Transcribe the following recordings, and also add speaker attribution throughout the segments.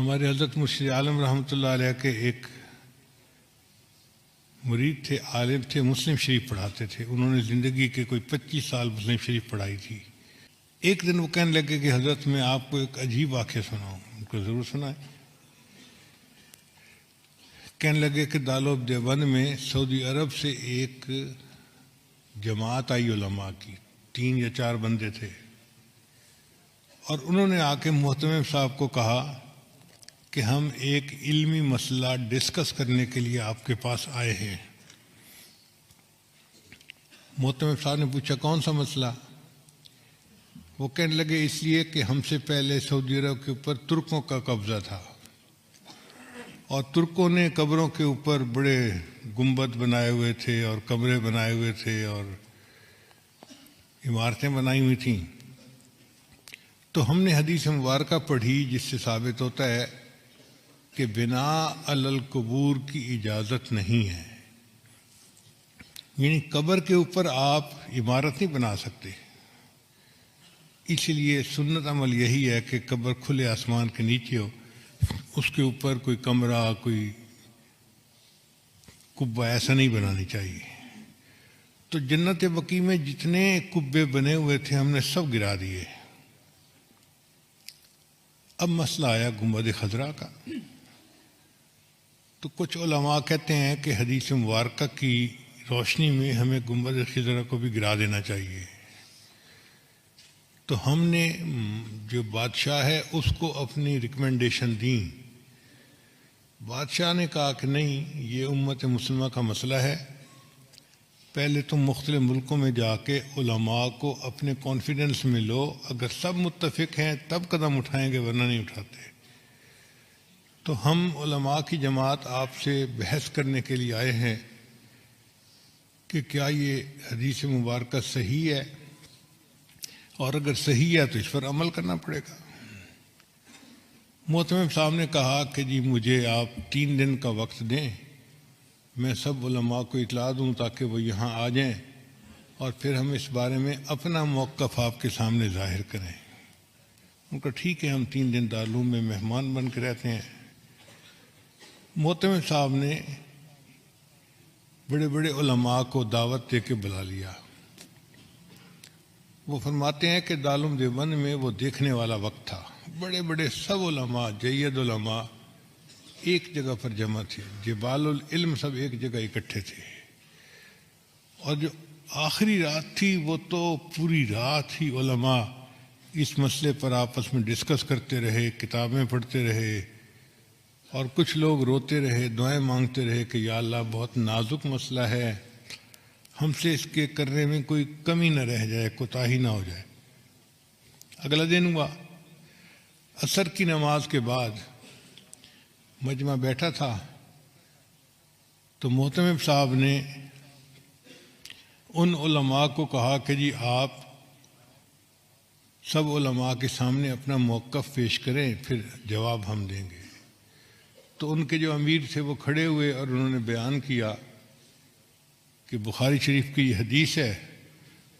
Speaker 1: ہمارے حضرت مرشد عالم رحمۃ اللہ علیہ کے ایک مرید تھے، عالم تھے، مسلم شریف پڑھاتے تھے. انہوں نے زندگی کے کوئی 25 سال مسلم شریف پڑھائی تھی. ایک دن وہ کہنے لگے کہ حضرت میں آپ کو ایک عجیب واقعہ سناؤں. ان کو ضرور سنائیں. کہنے لگے کہ دارالعلوم دیوبند میں سعودی عرب سے ایک جماعت آئی علماء کی، 3 یا 4 بندے تھے، اور انہوں نے آ کے محتمم صاحب کو کہا کہ ہم ایک علمی مسئلہ ڈسکس کرنے کے لیے آپ کے پاس آئے ہیں. محتمم صاحب نے پوچھا کون سا مسئلہ؟ وہ کہنے لگے اس لیے کہ ہم سے پہلے سعودی عرب کے اوپر ترکوں کا قبضہ تھا، اور ترکوں نے قبروں کے اوپر بڑے گنبد بنائے ہوئے تھے اور کمرے بنائے ہوئے تھے اور عمارتیں بنائی ہوئی تھیں. تو ہم نے حدیث مبارکہ پڑھی جس سے ثابت ہوتا ہے کہ بناء علی القبور کی اجازت نہیں ہے. یعنی قبر کے اوپر آپ عمارت نہیں بنا سکتے. اس لیے سنت عمل یہی ہے کہ قبر کھلے آسمان کے نیچے ہو، اس کے اوپر کوئی کمرہ، کوئی کبہ ایسا نہیں بنانی چاہیے. تو جنت بقیع میں جتنے کبے بنے ہوئے تھے ہم نے سب گرا دیے. اب مسئلہ آیا گنبد خضرا کا. تو کچھ علماء کہتے ہیں کہ حدیث مبارکہ کی روشنی میں ہمیں گنبد خضرا کو بھی گرا دینا چاہیے. تو ہم نے جو بادشاہ ہے اس کو اپنی ریکمنڈیشن دیں. بادشاہ نے کہا کہ نہیں، یہ امت مسلمہ کا مسئلہ ہے، پہلے تم مختلف ملکوں میں جا کے علماء کو اپنے کانفیڈنس میں لو، اگر سب متفق ہیں تب قدم اٹھائیں گے، ورنہ نہیں اٹھاتے. تو ہم علماء کی جماعت آپ سے بحث کرنے کے لیے آئے ہیں کہ کیا یہ حدیث مبارکہ صحیح ہے، اور اگر صحیح ہے تو اس پر عمل کرنا پڑے گا. محتمم صاحب نے کہا کہ جی مجھے آپ 3 دن کا وقت دیں، میں سب علماء کو اطلاع دوں تاکہ وہ یہاں آ جائیں، اور پھر ہم اس بارے میں اپنا موقف آپ کے سامنے ظاہر کریں. ان کا ٹھیک ہے، ہم 3 دن دارالعلوم میں مہمان بن کے رہتے ہیں. محتمم صاحب نے بڑے بڑے علماء کو دعوت دے کے بلا لیا. وہ فرماتے ہیں کہ دارالعلوم دیوبند میں وہ دیکھنے والا وقت تھا. بڑے بڑے سب علماء، جید علماء ایک جگہ پر جمع تھے، جبال العلم سب ایک جگہ اکٹھے تھے. اور جو آخری رات تھی وہ تو پوری رات ہی علماء اس مسئلے پر آپس میں ڈسکس کرتے رہے، کتابیں پڑھتے رہے، اور کچھ لوگ روتے رہے، دعائیں مانگتے رہے کہ یا اللہ بہت نازک مسئلہ ہے، ہم سے اس کے کرنے میں کوئی کمی نہ رہ جائے، کوتاہی نہ ہو جائے. اگلا دن ہوا، عصر کی نماز کے بعد مجمع بیٹھا تھا. تو محتمم صاحب نے ان علماء کو کہا کہ جی آپ سب علماء کے سامنے اپنا موقف پیش کریں، پھر جواب ہم دیں گے. تو ان کے جو امیر تھے وہ کھڑے ہوئے اور انہوں نے بیان کیا کہ بخاری شریف کی یہ حدیث ہے،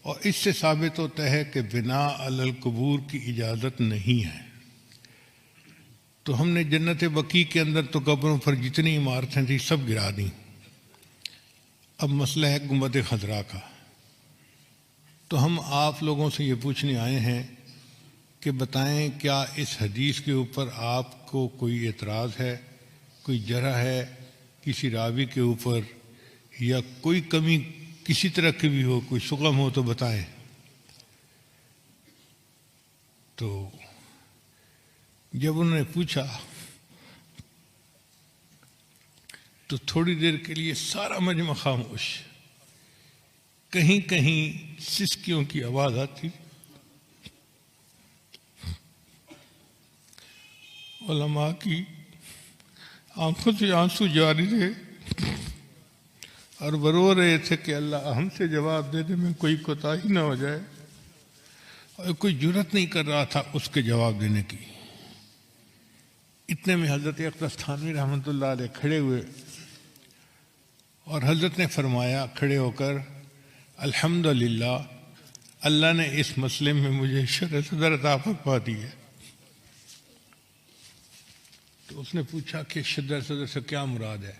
Speaker 1: اور اس سے ثابت ہوتا ہے کہ بناء علی القبور کی اجازت نہیں ہے. تو ہم نے جنت بقیع کے اندر تو قبروں پر جتنی عمارتیں تھیں سب گرا دیں. اب مسئلہ ہے گنبد خضرا کا. تو ہم آپ لوگوں سے یہ پوچھنے آئے ہیں کہ بتائیں کیا اس حدیث کے اوپر آپ کو کوئی اعتراض ہے، کوئی جرح ہے کسی راوی کے اوپر، یا کوئی کمی کسی طرح کی بھی ہو، کوئی شغم ہو تو بتائیں. تو جب انہوں نے پوچھا تو تھوڑی دیر کے لیے سارا مجمع خاموش. کہیں کہیں سسکیوں کی آواز آتی. علماء کی آنکھوں سے آنسو جاری تھے اور وہ رو رہے تھے کہ اللہ ہم سے جواب دینے میں کوئی کوتاہی نہ ہو جائے، اور کوئی جرات نہیں کر رہا تھا اس کے جواب دینے کی. اتنے میں حضرت اقدس تھانوی رحمۃ اللہ علیہ کھڑے ہوئے اور حضرت نے فرمایا کھڑے ہو کر، الحمدللہ اللہ نے اس مسئلے میں مجھے شرح صدر عطا فرما دی ہے. تو اس نے پوچھا کہ شرح صدر سے کیا مراد ہے؟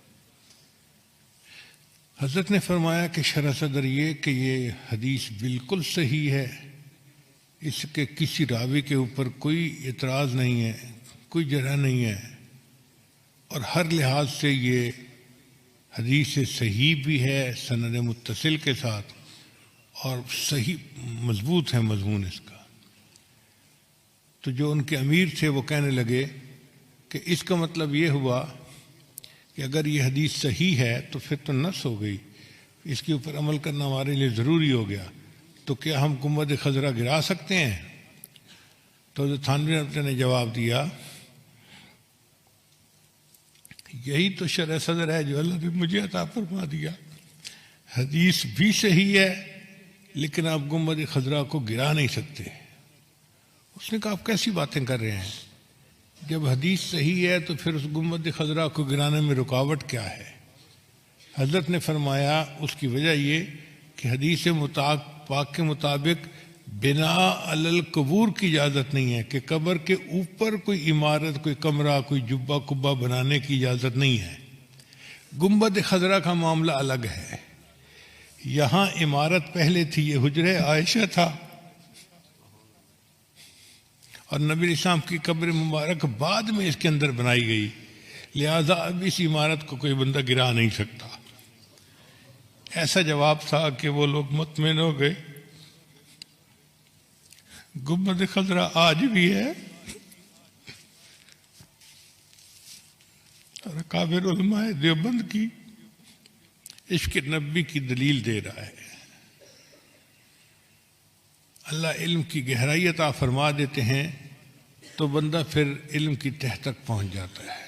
Speaker 1: حضرت نے فرمایا کہ شرح صدر یہ کہ یہ حدیث بالکل صحیح ہے، اس کے کسی راوی کے اوپر کوئی اعتراض نہیں ہے، کوئی جرح نہیں ہے، اور ہر لحاظ سے یہ حدیث صحیح بھی ہے سند متصل کے ساتھ، اور صحیح مضبوط ہے مضمون اس کا۔ تو جو ان کے امیر تھے وہ کہنے لگے کہ اس کا مطلب یہ ہوا کہ اگر یہ حدیث صحیح ہے تو پھر تو نص ہو گئی، اس کے اوپر عمل کرنا ہمارے لیے ضروری ہو گیا، تو کیا ہم گنبد خضرا گرا سکتے ہیں؟ تو حضرت تھانوی رحمۃ اللہ نے جواب دیا، یہی تو شرح صدر ہے جو اللہ نے مجھے عطا فرما دیا، حدیث بھی صحیح ہے لیکن آپ گنبد خضرا کو گرا نہیں سکتے۔ اس نے کہا آپ کیسی باتیں کر رہے ہیں، جب حدیث صحیح ہے تو پھر اس گنبد خضرا کو گرانے میں رکاوٹ کیا ہے؟ حضرت نے فرمایا اس کی وجہ یہ کہ حدیث پاک کے مطابق بنا علی القبور کی اجازت نہیں ہے، کہ قبر کے اوپر کوئی عمارت، کوئی کمرہ، کوئی جبہ کبہ بنانے کی اجازت نہیں ہے۔ گنبد خضرا کا معاملہ الگ ہے، یہاں عمارت پہلے تھی، یہ حجرہ عائشہ تھا، اور نبی علیہ السلام کی قبر مبارک بعد میں اس کے اندر بنائی گئی، لہذا اب اس عمارت کو کوئی بندہ گرا نہیں سکتا۔ ایسا جواب تھا کہ وہ لوگ مطمئن ہو گئے۔ گنبد خضرا آج بھی ہے، اور اکابر علماء دیوبند کی عشق نبی کی دلیل دے رہا ہے۔ اللہ علم کی گہرائی عطا فرما دیتے ہیں تو بندہ پھر علم کی تہ تک پہنچ جاتا ہے۔